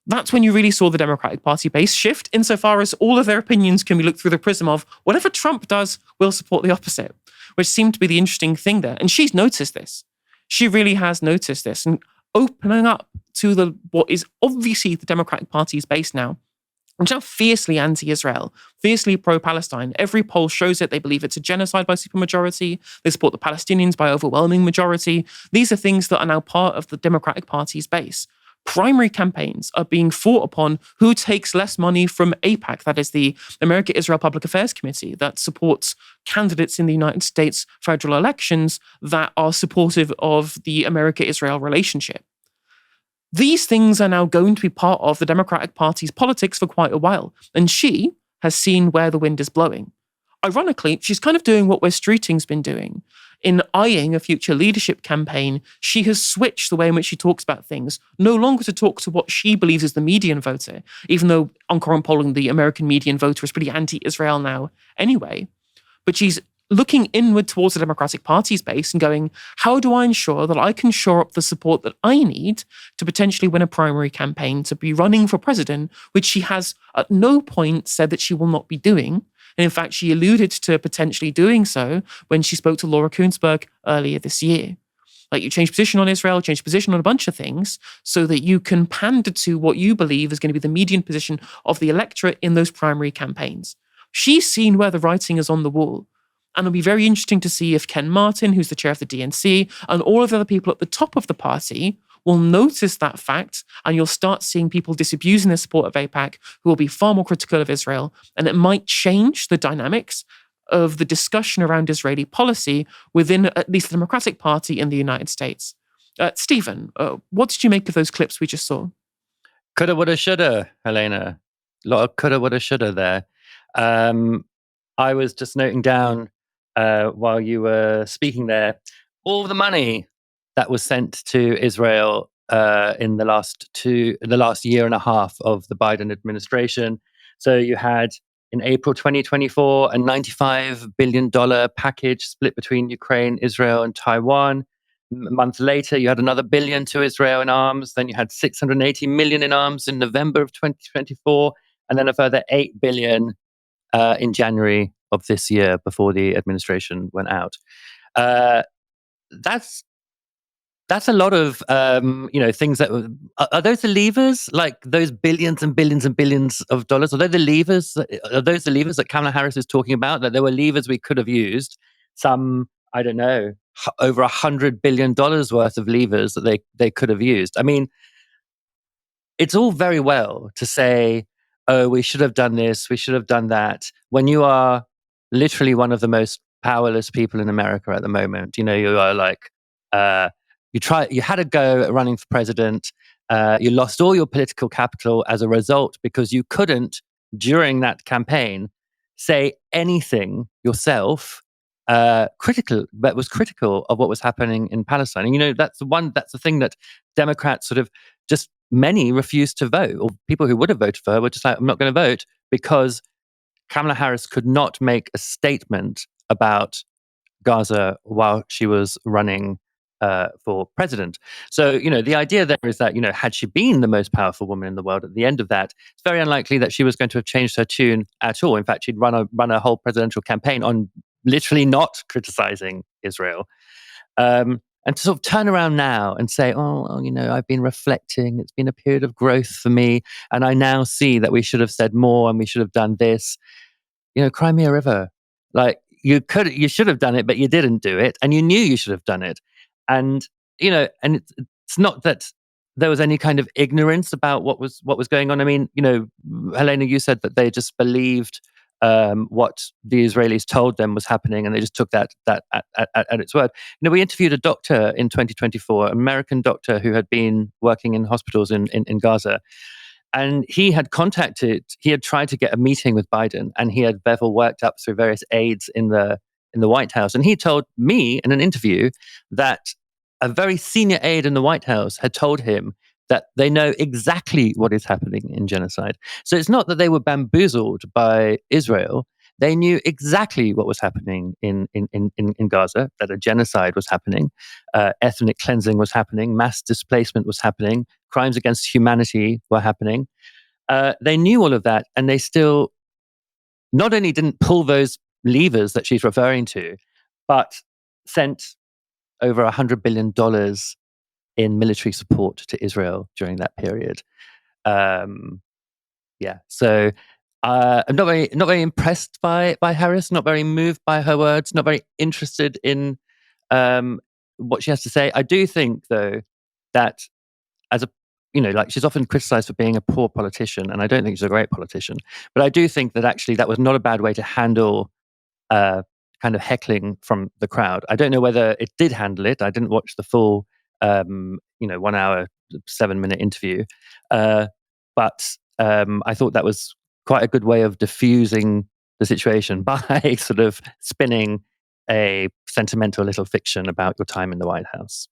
That's when you really saw the Democratic Party base shift, insofar as all of their opinions can be looked through the prism of whatever Trump does, we'll support the opposite, which seemed to be the interesting thing there. And she's noticed this. She really has noticed this. And opening up to what is obviously the Democratic Party's base now, which are fiercely anti-Israel, fiercely pro-Palestine. Every poll shows it. They believe it's a genocide by supermajority. They support the Palestinians by overwhelming majority. These are things that are now part of the Democratic Party's base. Primary campaigns are being fought upon who takes less money from AIPAC, that is the America-Israel Public Affairs Committee that supports candidates in the United States federal elections that are supportive of the America-Israel relationship. These things are now going to be part of the Democratic Party's politics for quite a while, and she has seen where the wind is blowing. Ironically, she's kind of doing what Wes Streeting's been doing. In eyeing a future leadership campaign, she has switched the way in which she talks about things, no longer to talk to what she believes is the median voter, even though on current polling, the American median voter is pretty anti-Israel now anyway. But she's looking inward towards the Democratic Party's base and going, how do I ensure that I can shore up the support that I need to potentially win a primary campaign to be running for president, which she has at no point said that she will not be doing. And in fact, she alluded to potentially doing so when she spoke to Laura Kuenssberg earlier this year. Like, you change position on Israel, change position on a bunch of things so that you can pander to what you believe is going to be the median position of the electorate in those primary campaigns. She's seen where the writing is on the wall. And it'll be very interesting to see if Ken Martin, who's the chair of the DNC, and all of the other people at the top of the party will notice that fact, and you'll start seeing people disabusing their support of AIPAC who will be far more critical of Israel, and it might change the dynamics of the discussion around Israeli policy within at least the Democratic Party in the United States. Stephen, what did you make of those clips we just saw?
Coulda, woulda, shoulda, Helena. A lot of coulda, woulda, shoulda there. I was just noting down while you were speaking there, all the money that was sent to Israel in the last year and a half of the Biden administration. So you had in April 2024 a $95 billion package split between Ukraine, Israel, and Taiwan. A month later, you had another $1 billion to Israel in arms. Then you had $680 million in arms in November of 2024, and then a further $8 billion in January of this year before the administration went out. That's a lot of things that are those the levers, like those billions and billions and billions of dollars? Are those the levers that Kamala Harris is talking about? That there were levers we could have used. Some, I don't know, over $100 billion worth of levers that they could have used. I mean, it's all very well to say, oh, we should have done this, we should have done that, when you are literally one of the most powerless people in America at the moment. You are like, you had a go at running for president, you lost all your political capital as a result because you couldn't, during that campaign, say anything yourself critical of what was happening in Palestine. And that's the thing that Democrats sort of just many refused to vote, or people who would have voted for her were just like, I'm not going to vote, because Kamala Harris could not make a statement about Gaza while she was running for president. So, the idea there is that, had she been the most powerful woman in the world at the end of that, it's very unlikely that she was going to have changed her tune at all. In fact, she'd run a whole presidential campaign on literally not criticizing Israel. And to sort of turn around now and say, I've been reflecting, it's been a period of growth for me, and I now see that we should have said more and we should have done this. Cry me a river. Like, you should have done it, but you didn't do it, and you knew you should have done it. And, and it's not that there was any kind of ignorance about what was going on. I mean, Helena, you said that they just believed what the Israelis told them was happening, and they just took that at its word. We interviewed a doctor in 2024, an American doctor who had been working in hospitals in Gaza, and he had tried to get a meeting with Biden, and he had therefore worked up through various aides in the White House, and he told me in an interview that a very senior aide in the White House had told him that they know exactly what is happening in genocide. So it's not that they were bamboozled by Israel. They knew exactly what was happening in Gaza, that a genocide was happening, ethnic cleansing was happening, mass displacement was happening, crimes against humanity were happening. They knew all of that, and they still not only didn't pull those levers that she's referring to, but sent over $100 billion in military support to Israel during that period. So I'm not very impressed by Harris, not very moved by her words, not very interested in what she has to say. I do think, though, that she's often criticized for being a poor politician, and I don't think she's a great politician. But I do think that actually that was not a bad way to handle kind of heckling from the crowd. I don't know whether it did handle it. I didn't watch the full 1 hour, 7-minute interview. But I thought that was quite a good way of diffusing the situation by sort of spinning a sentimental little fiction about your time in the White House.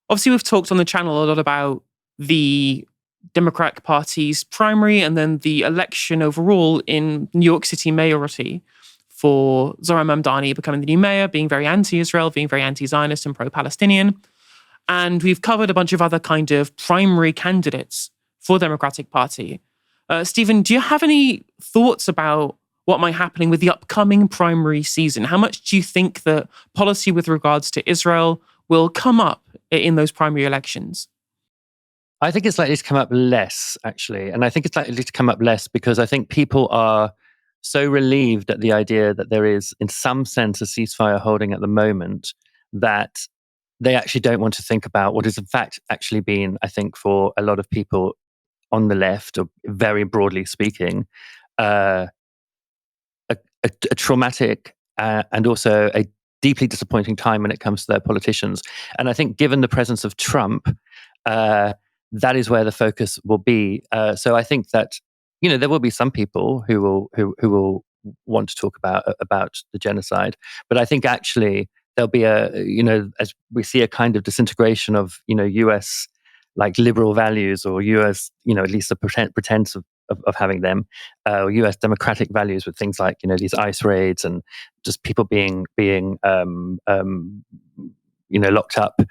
Obviously, we've talked on the channel a lot about the Democratic Party's primary and then the election overall in New York City mayoralty for Zohran Mamdani becoming the new mayor, being very anti-Israel, being very anti-Zionist and pro-Palestinian. And we've covered a bunch of other kind of primary candidates for the Democratic Party. Stephen, do you have any thoughts about what might be happening with the upcoming primary season? How much do you think that policy with regards to Israel will come up in those primary elections?
I think it's likely to come up less, actually. And I think it's likely to come up less because I think people are so relieved at the idea that there is, in some sense, a ceasefire holding at the moment that they actually don't want to think about what has in fact actually been, I think, for a lot of people on the left, or very broadly speaking, a traumatic and also a deeply disappointing time when it comes to their politicians. And I think given the presence of Trump, that is where the focus will be. So I think that there will be some people who will want to talk about the genocide, but I think actually there'll be as we see a kind of disintegration of US like liberal values, or US at least a pretense of having them, or US democratic values with things like these ICE raids and just people being locked up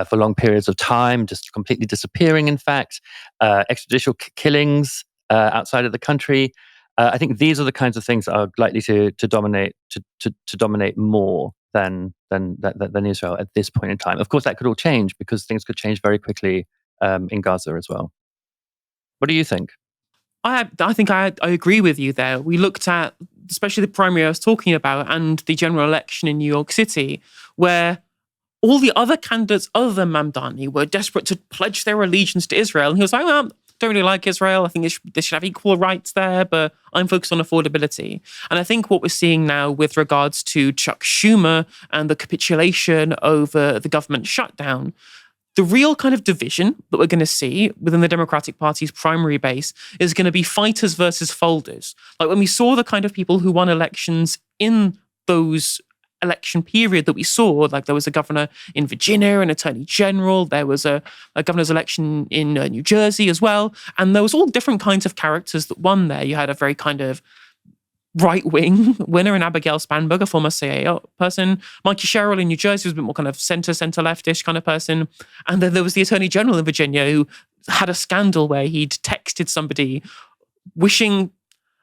for long periods of time, just completely disappearing. In fact, extrajudicial killings outside of the country. I think these are the kinds of things that are likely to dominate to dominate more than Israel at this point in time. Of course, that could all change because things could change very quickly in Gaza as well. What do you think?
I think I agree with you there. We looked at, especially the primary I was talking about and the general election in New York City, where all the other candidates other than Mamdani were desperate to pledge their allegiance to Israel. And he was like, well, don't really like Israel. I think they should have equal rights there, but I'm focused on affordability. And I think what we're seeing now with regards to Chuck Schumer and the capitulation over the government shutdown, the real kind of division that we're going to see within the Democratic Party's primary base is going to be fighters versus folders. Like when we saw the kind of people who won elections in those election period that we saw, like there was a governor in Virginia, an attorney general, there was a governor's election in New Jersey as well, and there was all different kinds of characters that won there. You had a very kind of right-wing winner in Abigail Spanberg, a former CIA person. Mikey Sherrill in New Jersey was a bit more kind of center-leftish kind of person. And then there was the attorney general in Virginia who had a scandal where he'd texted somebody wishing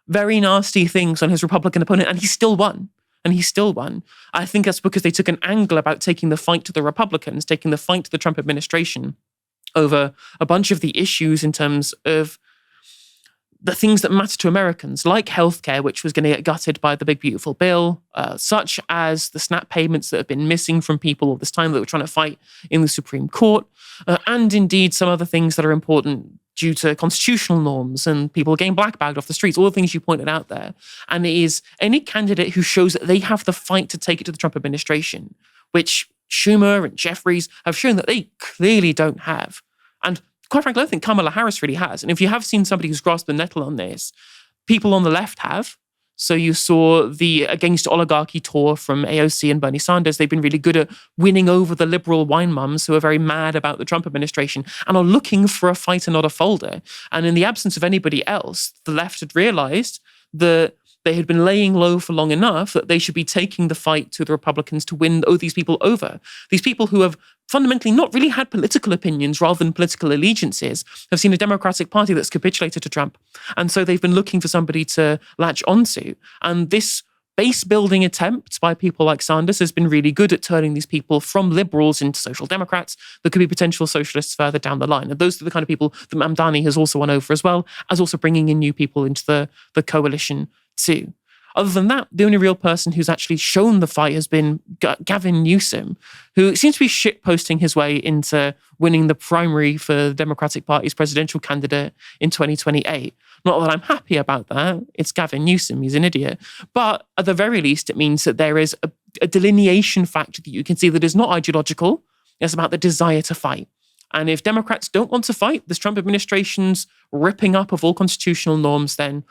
very nasty things on his Republican opponent, and he still won. I think that's because they took an angle about taking the fight to the Republicans, taking the fight to the Trump administration over a bunch of the issues in terms of the things that matter to Americans, like healthcare, which was going to get gutted by the big, beautiful bill, such as the SNAP payments that have been missing from people all this time that we're trying to fight in the Supreme Court, and indeed some other things that are important due to constitutional norms and people getting blackbagged off the streets, all the things you pointed out there. And it is any candidate who shows that they have the fight to take it to the Trump administration, which Schumer and Jeffries have shown that they clearly don't have. And quite frankly, I don't think Kamala Harris really has. And if you have seen somebody who's grasped the nettle on this, people on the left have. So you saw the Against Oligarchy tour from AOC and Bernie Sanders. They've been really good at winning over the liberal wine mums who are very mad about the Trump administration and are looking for a fighter, not a folder. And in the absence of anybody else, the left had realized that they had been laying low for long enough that they should be taking the fight to the Republicans to win these people over. These people who have fundamentally not really had political opinions rather than political allegiances have seen a Democratic Party that's capitulated to Trump. And so they've been looking for somebody to latch onto. And this base building attempt by people like Sanders has been really good at turning these people from liberals into social democrats that could be potential socialists further down the line. And those are the kind of people that Mamdani has also won over as well, as also bringing in new people into the coalition too. Other than that, the only real person who's actually shown the fight has been Gavin Newsom, who seems to be shitposting his way into winning the primary for the Democratic Party's presidential candidate in 2028. Not that I'm happy about that. It's Gavin Newsom. He's an idiot. But at the very least, it means that there is a delineation factor that you can see that is not ideological. It's about the desire to fight. And if Democrats don't want to fight this Trump administration's ripping up of all constitutional norms, then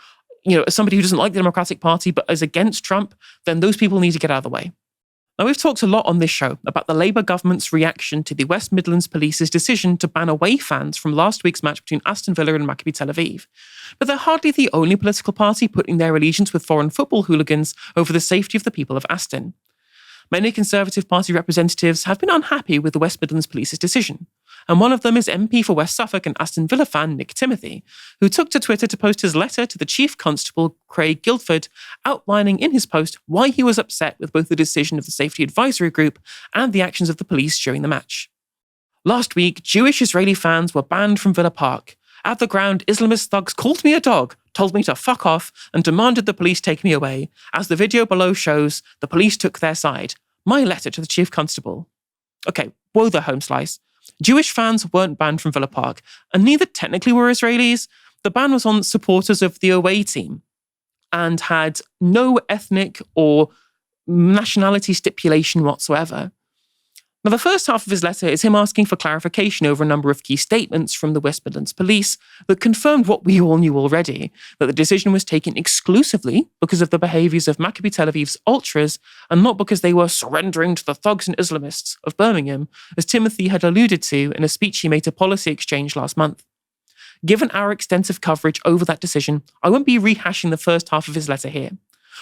as somebody who doesn't like the Democratic Party but is against Trump, then those people need to get out of the way. Now, we've talked a lot on this show about the Labour government's reaction to the West Midlands Police's decision to ban away fans from last week's match between Aston Villa and Maccabi Tel Aviv. But they're hardly the only political party putting their allegiance with foreign football hooligans over the safety of the people of Aston. Many Conservative Party representatives have been unhappy with the West Midlands Police's decision, and one of them is MP for West Suffolk and Aston Villa fan Nick Timothy, who took to Twitter to post his letter to the Chief Constable Craig Guildford, outlining in his post why he was upset with both the decision of the Safety Advisory Group and the actions of the police during the match. Last week, Jewish Israeli fans were banned from Villa Park. At the ground, Islamist thugs called me a dog, told me to fuck off, and demanded the police take me away. As the video below shows, the police took their side. My letter to the Chief Constable. Okay, whoa there, home slice. Jewish fans weren't banned from Villa Park, and neither technically were Israelis. The ban was on supporters of the away team and had no ethnic or nationality stipulation whatsoever. Now, the first half of his letter is him asking for clarification over a number of key statements from the West Midlands Police that confirmed what we all knew already, that the decision was taken exclusively because of the behaviours of Maccabi Tel Aviv's ultras and not because they were surrendering to the thugs and Islamists of Birmingham, as Timothy had alluded to in a speech he made to Policy Exchange last month. Given our extensive coverage over that decision, I won't be rehashing the first half of his letter here.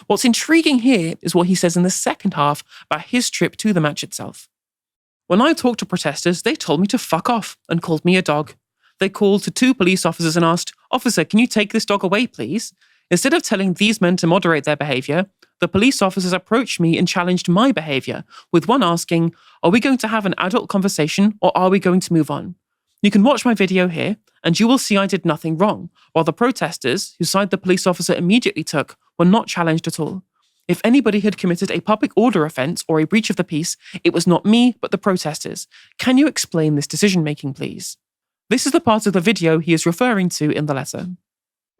What's intriguing here is what he says in the second half about his trip to the match itself. When I talked to protesters, they told me to fuck off and called me a dog. They called to 2 police officers and asked, "Officer, can you take this dog away, please?" Instead of telling these men to moderate their behaviour, the police officers approached me and challenged my behaviour, with one asking, "Are we going to have an adult conversation or are we going to move on?" You can watch my video here and you will see I did nothing wrong, while the protesters, whose side the police officer immediately took, were not challenged at all. If anybody had committed a public order offence or a breach of the peace, it was not me, but the protesters. Can you explain this decision-making, please? This is the part of the video he is referring to in the letter.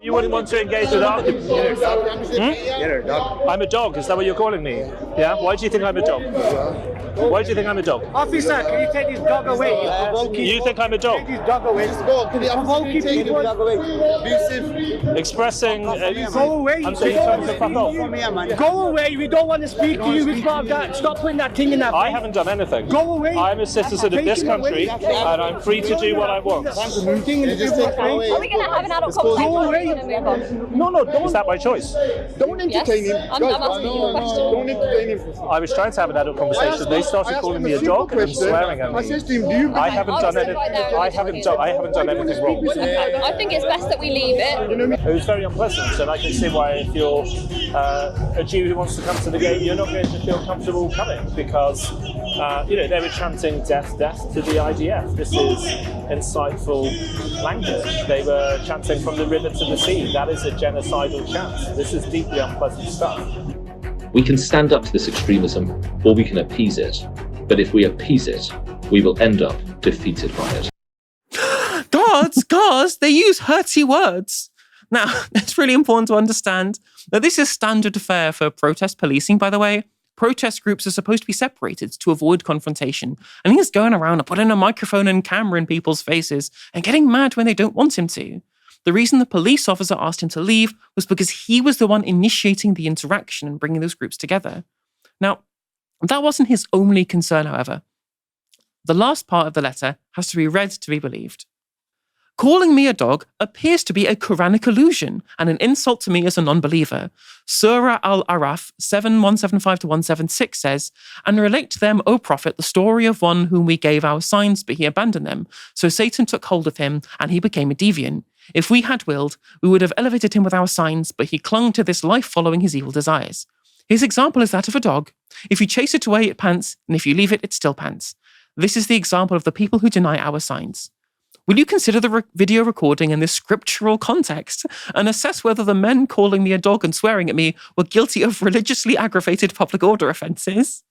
You wouldn't want to engage with arguments. I'm a dog. Is that what you're calling me? Yeah. Why do you think I'm a dog? Why do you think I'm a dog?
Officer, can you take this dog away?
You think I'm a dog?
Take this dog away. Can you take this dog away?
Expressing.
Go away.
I'm saying something to fuck off.
Go away. We don't want to speak to you. Stop putting that thing in that.
I haven't done anything.
Go away.
I'm a citizen of this country, and I'm free to do what I want.
Are we going to have an adult conversation? Go away. No, don't.
Is that my choice?
Don't entertain him.
I'm asking you a question.
Don't entertain him.
I was trying to have an adult conversation. They started calling me a dog and swearing at me. I haven't done anything. I haven't done anything wrong.
I think it's best that we leave it.
It was very unpleasant, and I can see why if you're a Jew who wants to come to the game, you're not going to feel comfortable coming because they were chanting death, death to the IDF. This is insightful language. They were chanting from the river to the sea. That is a genocidal chant. This is deeply unpleasant stuff.
We can stand up to this extremism, or we can appease it. But if we appease it, we will end up defeated by it.
Guards, they use hurty words. Now, it's really important to understand that this is standard fare for protest policing, by the way. Protest groups are supposed to be separated to avoid confrontation. And he's going around and putting a microphone and camera in people's faces and getting mad when they don't want him to. The reason the police officer asked him to leave was because he was the one initiating the interaction and bringing those groups together. Now, that wasn't his only concern, however. The last part of the letter has to be read to be believed. Calling me a dog appears to be a Quranic allusion and an insult to me as a non-believer. Surah Al-Araf 7175-176 says, "And relate to them, O Prophet, the story of one whom we gave our signs, but he abandoned them. So Satan took hold of him, and he became a deviant. If we had willed, we would have elevated him with our signs, but he clung to this life following his evil desires. His example is that of a dog. If you chase it away, it pants, and if you leave it, it still pants. This is the example of the people who deny our signs. Will you consider the video recording in this scriptural context and assess whether the men calling me a dog and swearing at me were guilty of religiously aggravated public order offences?"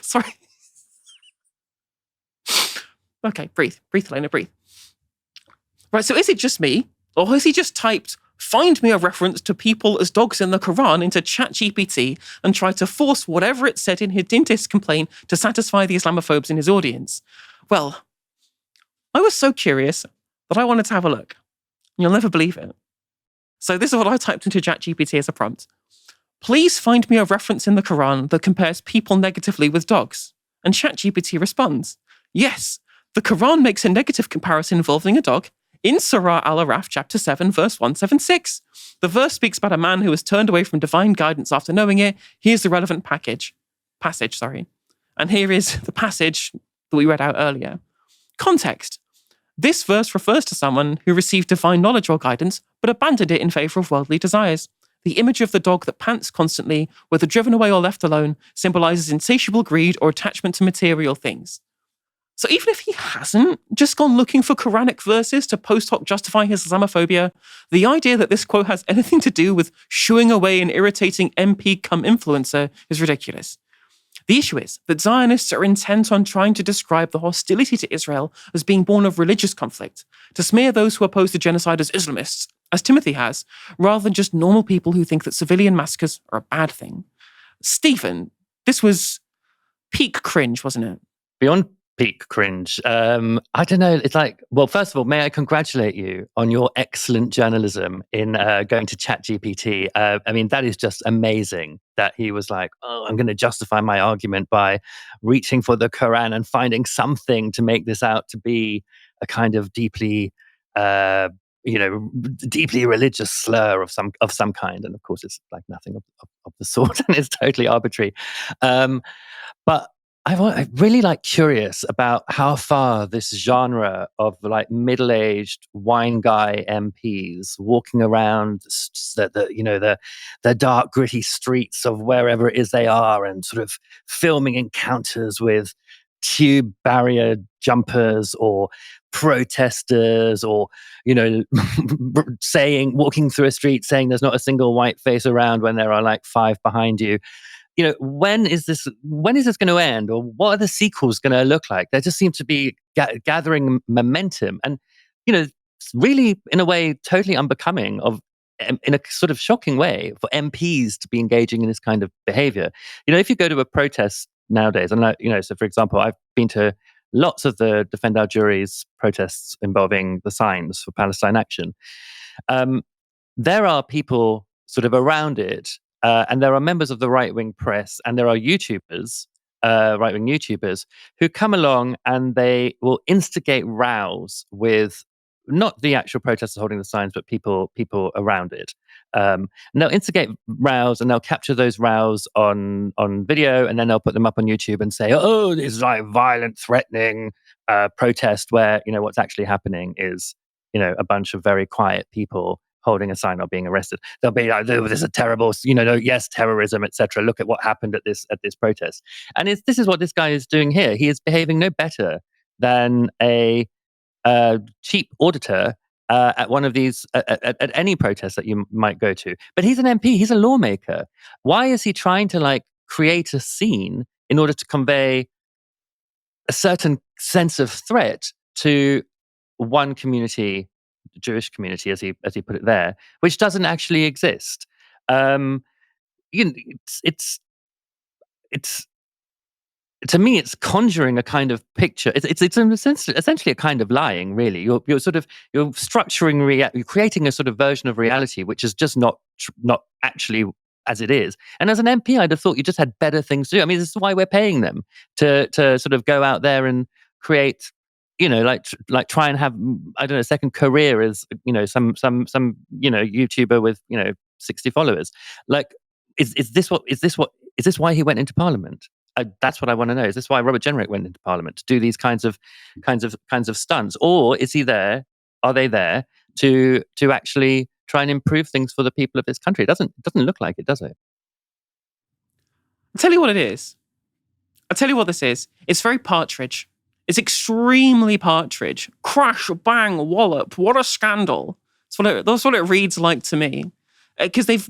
Sorry. Okay, breathe, Elena, breathe. Right, so is it just me? Or has he just typed, "Find me a reference to people as dogs in the Quran" into ChatGPT and tried to force whatever it said in his dentist complaint to satisfy the Islamophobes in his audience? Well, I was so curious that I wanted to have a look. You'll never believe it. So this is what I typed into ChatGPT as a prompt. "Please find me a reference in the Quran that compares people negatively with dogs." And ChatGPT responds, "Yes, the Quran makes a negative comparison involving a dog in Surah Al-Araf, chapter 7, verse 176. The verse speaks about a man who was turned away from divine guidance after knowing it. Here's the relevant passage. And here is the passage that we read out earlier. Context. This verse refers to someone who received divine knowledge or guidance, but abandoned it in favor of worldly desires. The image of the dog that pants constantly, whether driven away or left alone, symbolizes insatiable greed or attachment to material things." So even if he hasn't just gone looking for Quranic verses to post hoc justify his Islamophobia, the idea that this quote has anything to do with shooing away an irritating MP cum influencer is ridiculous. The issue is that Zionists are intent on trying to describe the hostility to Israel as being born of religious conflict, to smear those who oppose the genocide as Islamists, as Timothy has, rather than just normal people who think that civilian massacres are a bad thing. Stephen, this was peak cringe, wasn't it?
Beyond peak cringe. I don't know. It's like, well, first of all, may I congratulate you on your excellent journalism in going to ChatGPT. I mean, that is just amazing that he was like, "Oh, I'm going to justify my argument by reaching for the Quran and finding something to make this out to be a kind of deeply, deeply religious slur of some kind." And of course, it's like nothing of the sort, and it's totally arbitrary. But I'm really curious about how far this genre of middle-aged wine guy MPs walking around the dark gritty streets of wherever it is they are and sort of filming encounters with tube barrier jumpers or protesters or walking through a street saying there's not a single white face around when there are 5 behind you. when is this going to end, or what are the sequels going to look like? They just seem to be gathering momentum, and really, in a way, totally unbecoming of, in a sort of shocking way, for MPs to be engaging in this kind of behavior. If you go to a protest nowadays, and so for example, I've been to lots of the Defend Our Juries protests involving the signs for Palestine Action. There are people sort of around it, and there are members of the right-wing press, and there are YouTubers, right-wing YouTubers, who come along and they will instigate rows with not the actual protesters holding the signs, but people around it. And they'll instigate rows, and they'll capture those rows on video, and then they'll put them up on YouTube and say, "Oh, this is like violent, threatening protest," where what's actually happening is a bunch of very quiet people holding a sign or being arrested. They'll be like, "Oh, this is a terrible, yes, terrorism, etc. Look at what happened at this protest." And this is what this guy is doing here. He is behaving no better than a cheap auditor at one of these, at any protest that you might go to. But he's an MP, he's a lawmaker. Why is he trying to create a scene in order to convey a certain sense of threat to one community, the Jewish community, as he put it there, which doesn't actually exist? It's to me, it's conjuring a kind of picture. It's essentially a kind of lying, really. You're structuring, you're creating a sort of version of reality which is just not actually as it is. And as an MP, I'd have thought you just had better things to do. I mean, this is why we're paying them to sort of go out there and create, try and have, I don't know, a second career as some YouTuber with 60 followers. Is this why he went into Parliament? That's what I want to know. Is this why Robert Jenrick went into Parliament, to do these kinds of stunts, or is he there? Are they there to actually try and improve things for the people of this country? It doesn't look like it, does it?
I'll tell you what it is. I'll tell you what this is. It's very Partridge. It's extremely Partridge. Crash, bang, wallop. What a scandal. That's what it reads like to me. Because they've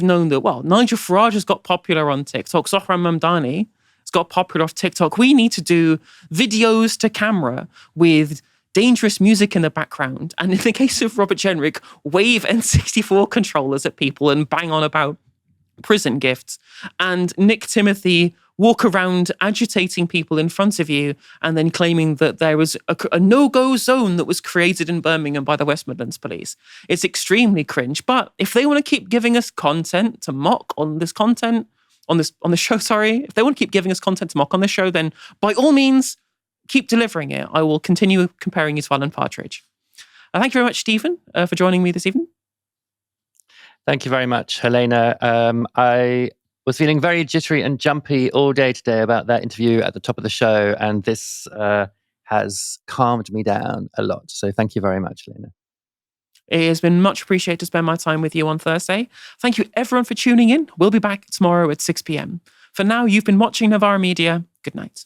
known that, Nigel Farage has got popular on TikTok. Zohran Mamdani has got popular off TikTok. We need to do videos to camera with dangerous music in the background. And in the case of Robert Jenrick, wave N64 controllers at people and bang on about prison gifts. And Nick Timothy walk around agitating people in front of you and then claiming that there was a no-go zone that was created in Birmingham by the West Midlands Police. It's extremely cringe. But if they want to keep giving us content to mock on this show, if they want to keep giving us content to mock on this show, then by all means, keep delivering it. I will continue comparing you to Alan Partridge. Thank you very much, Stephen, for joining me this evening.
Thank you very much, Helena. I was feeling very jittery and jumpy all day today about that interview at the top of the show, and this has calmed me down a lot. So thank you very much, Helena.
It has been much appreciated to spend my time with you on Thursday. Thank you, everyone, for tuning in. We'll be back tomorrow at 6 p.m. For now, you've been watching Novara Media. Good night.